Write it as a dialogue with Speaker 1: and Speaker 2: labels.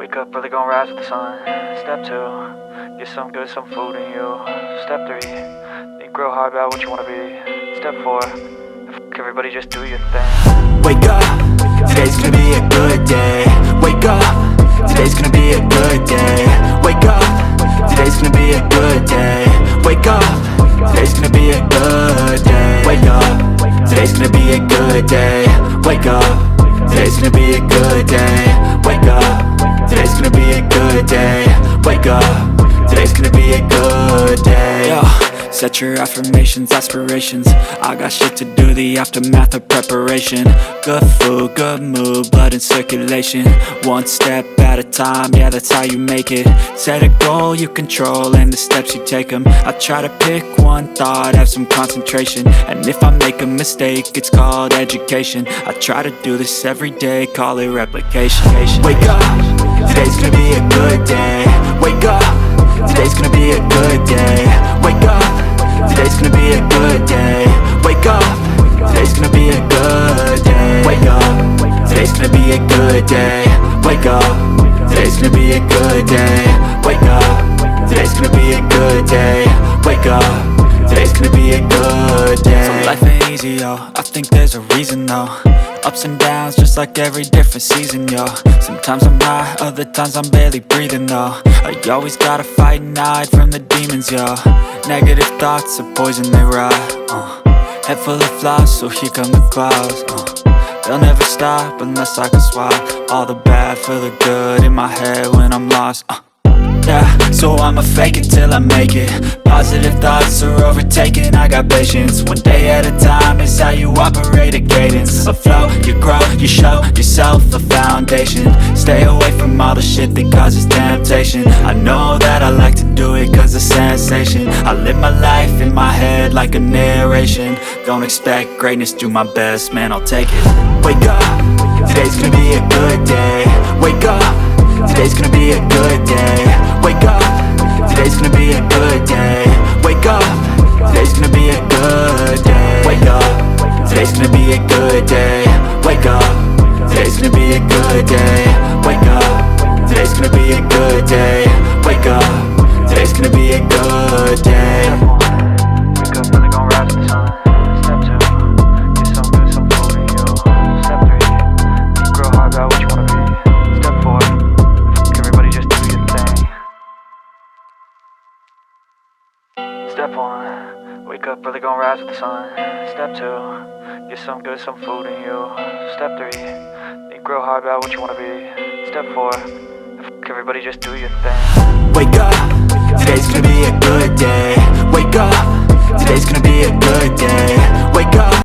Speaker 1: Wake up early, gonna rise with the sun. Step 2, get some good, some food in you. Step 3, think real hard about what you wanna be. Step 4, fuck everybody, just do your thing.
Speaker 2: Wake up, today's gonna be a good day. Wake up, today's gonna be a good day. Wake up, today's gonna be a good day. Wake up, today's gonna be a good day. Wake up, today's gonna be a good day. Wake up, today's gonna be a good day. Wake up, today's gonna be a good day. Wake up, today's gonna be a good day. Yo, set your affirmations, aspirations. I got shit to do, the aftermath of preparation. Good food, good mood, blood in circulation. One step at a time, yeah, that's how you make it. Set a goal you control and the steps you take them. I try to pick one thought, have some concentration. And if I make a mistake, it's called education. I try to do this every day, call it replication. Wake up, today's gonna be a good day. Wake up, today's gonna be a good day. Wake up, today's gonna be a good day. Wake up, today's gonna be a good day. Wake up, today's gonna be a good day. Wake up, today's gonna be a good day. Wake up, today's gonna be a good day. Wake up, today's gonna be a good day. So life ain't easy, yo, I think there's a reason though. Ups and downs, just like every different season, yo. Sometimes I'm high, other times I'm barely breathing, though. I always gotta fight and hide from the demons, yo. Negative thoughts are poison, they rot. Head full of flies, so here come the clouds. They'll never stop unless I can swap all the bad for the good in my head when I'm lost. Yeah, so I'ma fake it till I make it. Positive thoughts are overtaken, I got patience. One day at a time is how you operate a cadence. A flow, you grow, you show yourself a foundation. Stay away from all the shit that causes temptation. I know that I like to do it cause it's sensation. I live my life in my head like a narration. Don't expect greatness, do my best, man, I'll take it. Wake up, today's gonna be a good day. Wake up, today's gonna be a good day. Wake up, today's gonna be a good day. Wake up, today's gonna be a good day. Wake up, today's gonna be a good day. Wake up, today's gonna be a good day. Wake up, today's gonna be a good day. Wake up, today's gonna be a good day.
Speaker 1: Wake up early, gonna rise with the sun. Step 2, get some good, some food in you. Step 3, think real hard about what you wanna be. Step 4, fuck everybody, just do your thing. Step 1, wake up early, gonna rise with the sun. Step 2, get some good, some food in you. Step 3, think real hard about what you wanna be. Step 4, fuck everybody, just do your thing.
Speaker 2: Wake up, today's gonna be a good day. Wake up, today's gonna be a good day. Wake up.